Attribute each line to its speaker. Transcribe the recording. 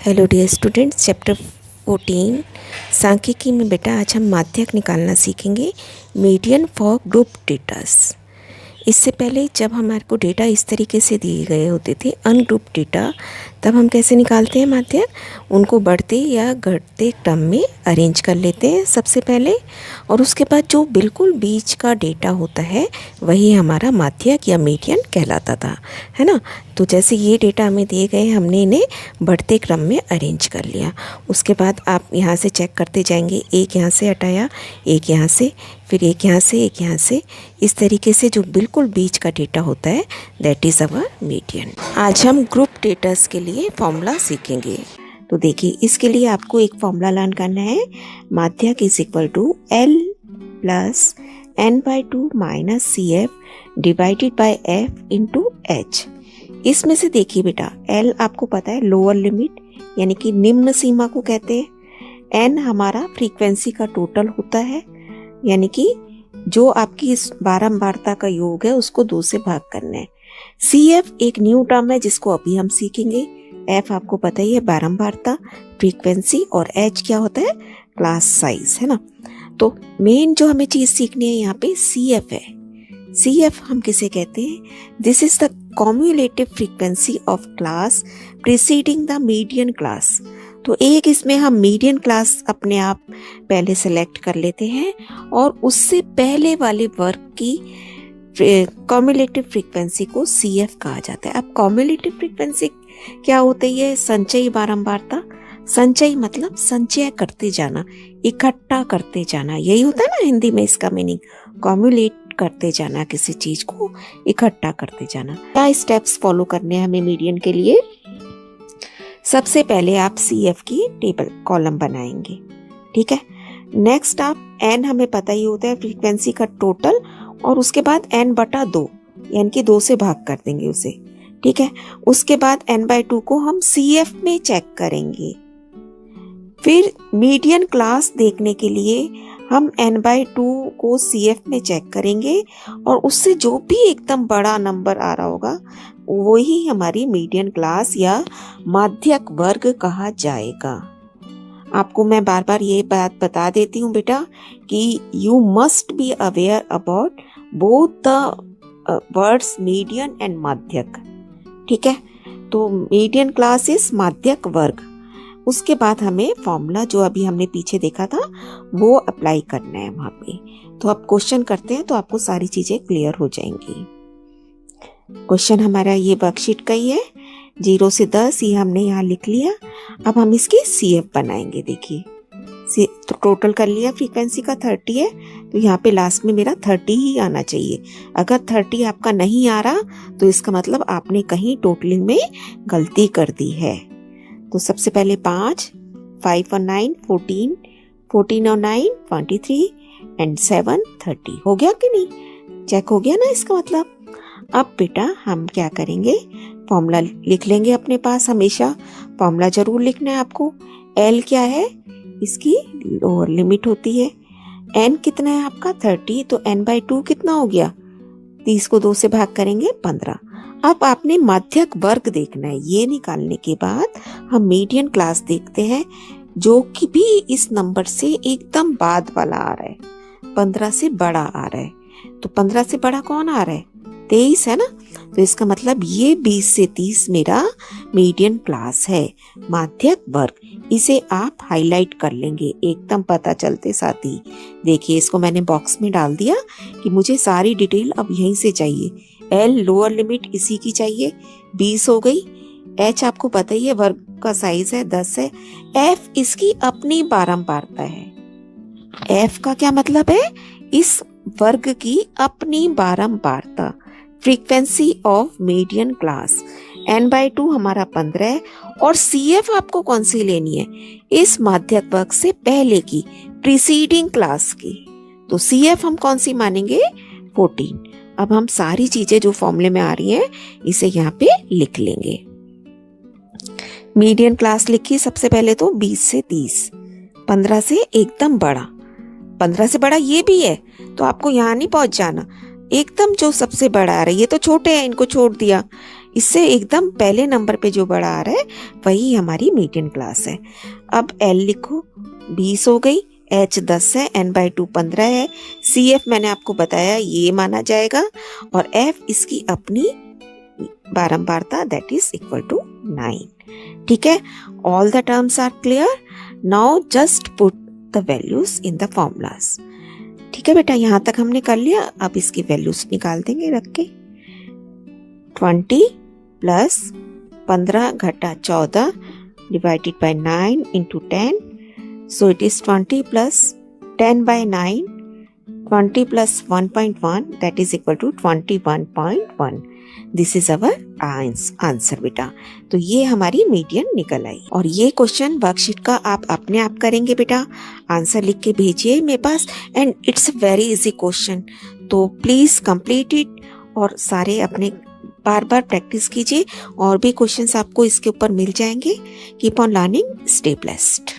Speaker 1: Hello dear students, chapter 14 सांख्यिकी में बेटा आज हम माध्यक निकालना सीखेंगे, मीडियन फॉर ग्रुप डेटास। इससे पहले जब हमारे को डेटा इस तरीके से दिए गए होते थे अनग्रुप डेटा, तब हम कैसे निकालते हैं माध्यक? उनको बढ़ते या घटते क्रम में अरेंज कर लेते हैं सबसे पहले, और उसके बाद जो बिल्कुल बीच का डेटा होता है वही हमारा माध्यक या मीडियन कहलाता था, है ना। तो जैसे ये डेटा हमें दिए गए, हमने इन्हें बढ़ते क्रम में अरेंज कर लिया। उसके बाद आप यहाँ से चेक करते जाएंगे, एक यहाँ से हटाया, एक यहाँ से, फिर एक यहाँ से, एक यहाँ से, इस तरीके से जो बिल्कुल बीच का डेटा होता है दैट इज़ अवर मीडियन। आज हम ग्रुप डेटास के लिए फॉर्मूला सीखेंगे। तो देखिए, इसके लिए आपको एक फॉर्मूला लर्न करना है। माध्यक is equal to L plus n/2 minus CF divided by F into H। इसमें से देखिए बेटा, L आपको पता है लोअर लिमिट यानी कि निम्न सीमा को कहते हैं। N हमारा फ्रीक्वेंसी का टोटल होता है, यानी कि जो आपकी इस बारंबारता का योग है उसको 2 से भाग करना है। CF एक न्यू टर्म है जिसको अभी हम सीखेंगे। F आपको पता ही है बारंबारता, फ्रीक्वेंसी, और H क्या होता है? क्लास साइज, है ना। तो मेन जो हमें चीज सीखनी है यहाँ पे CF है। CF हम किसे कहते हैं? This is the cumulative frequency of class preceding the median class। तो एक इसमें हम मीडियन क्लास अपने आप पहले सेलेक्ट कर लेते हैं और उससे पहले वाले वर्ग की कम्युलेटिव फ्रीक्वेंसी को CF कहा जाता है। अब कम्युलेटिव फ्रीक्वेंसी क्या होती है? संचयी बारंबारता। संचयी मतलब संचय करते जाना, इकट्ठा करते जाना, यही होता है ना हिंदी में इसका मीनिंग। कम्युलेट करते जाना, किसी चीज को इकट्ठा करते जाना। क्या स्टेप्स फॉलो करने हैं हमें मीडियन के लिए? सबसे पहले आप CF की टेबल कॉलम बनाएंगे, ठीक है। नेक्स्ट आप N हमें पता ही होता है फ्रीक्वेंसी का टोटल, और उसके बाद N/2 यानी कि 2 से भाग कर देंगे उसे, ठीक है। उसके बाद n/2 को हम CF में चेक करेंगे। फिर मीडियन क्लास देखने के लिए हम n/2 को CF में चेक करेंगे, और उससे जो भी एकदम बड़ा नंबर आ रहा होगा वही हमारी मीडियन क्लास या माध्यक वर्ग कहा जाएगा। आपको मैं बार बार ये बात बता देती हूँ बेटा कि you must be aware about both the words median and माध्यक, ठीक है। तो मीडियन क्लास इज माध्यक वर्ग। उसके बाद हमें फॉर्मूला जो अभी हमने पीछे देखा था वो अप्लाई करना है वहाँ पे। तो अब क्वेश्चन करते हैं तो आपको सारी चीजें क्लियर हो जाएंगी। क्वेश्चन हमारा ये वर्कशीट का ही है, 0 से 10 ये हमने यहाँ लिख लिया। अब हम इसकी CF बनाएंगे। देखिए, तो टोटल कर लिया, फ्रीक्वेंसी का 30 है, तो यहाँ पे लास्ट में मेरा 30 ही आना चाहिए। अगर 30 आपका नहीं आ रहा तो इसका मतलब आपने कहीं टोटलिंग में गलती कर दी है। तो सबसे पहले 5 और 9 14, 14 और 9 23 एंड 7 30। हो गया कि नहीं? चेक हो गया ना इसका मतलब। अब बेटा हम क्या करेंगे, फॉर्मूला लिख लेंगे अपने पास। हमेशा फॉर्मूला जरूर लिखना है आपको। L क्या है? इसकी लोअर लिमिट होती है। N कितना है आपका? 30, तो n/2 कितना हो गया? 30 को 2 से भाग करेंगे 15। अब आपने माध्यक वर्ग देखना है। ये निकालने के बाद हम मीडियन क्लास देखते हैं जो कि भी इस नंबर से एकदम बाद वाला आ रहा है, 15 से बड़ा आ रहा है। तो 15 से बड़ा कौन आ रहा है? 23 है ना। तो इसका मतलब ये 20 से 30 मेरा मीडियन क्लास है, माध्यक वर्ग। इसे आप हाईलाइट कर लेंगे एकदम पता चलते साथ ही। देखिए, इसको मैंने बॉक्स में डाल दिया कि मुझे सारी डिटेल अब यहीं से चाहिए। L लोअर लिमिट इसी की चाहिए, 20 हो गई। H आपको पता ही है वर्ग का साइज है 10 है। F इसकी अपनी बारंबारता है। F का क्या मतलब है? इस वर्ग की अपनी बारंबारता, frequency of median class. n/2 हमारा 15 है, और CF आपको कौन सी लेनी है? इस माध्यक वर्ग से पहले की, प्रीसीडिंग क्लास की। तो CF हम कौन सी मानेंगे? 14। अब हम सारी चीजें जो फॉर्मूले में आ रही हैं इसे यहाँ पे लिख लेंगे। मीडियन क्लास लिखी सबसे पहले तो 20 से 30, 15 से एकदम बड़ा, 15 से बड़ा ये भी है, तो आपको यहाँ नहीं पहुंच जाना। एकदम जो सबसे बड़ा आ रहा है, ये तो छोटे हैं, इनको छोड़ दिया। इससे एकदम पहले नंबर पे जो बड़ा आ रहा है वही हमारी मीडियन क्लास है। अब L लिखो, 20 हो गई, H 10 है, N/2 15 है, CF मैंने आपको बताया ये माना जाएगा, और F इसकी अपनी बारंबारता दैट इज इक्वल टू 9। ठीक है, all the terms are clear. Now just put the values in the formulas. ठीक है बेटा, यहाँ तक हमने कर लिया। अब इसकी वैल्यूज निकाल देंगे रख के। 20 प्लस 15 घटा 14 divided by 9 into 10, so it is 20 plus 10 by 9, 20 plus 1.1 that is equal to 21.1. This is our answer बेटा। तो ये हमारी मीडियन निकल आई। और ये क्वेश्चन वर्कशीट का आप अपने आप करेंगे बेटा, आंसर लिख के भेजिए मेरे पास, and it's a very easy question. तो प्लीज कंप्लीट इट और सारे अपने बार बार प्रैक्टिस कीजिए, और भी क्वेश्चंस आपको इसके ऊपर मिल जाएंगे। Keep on learning, stay blessed.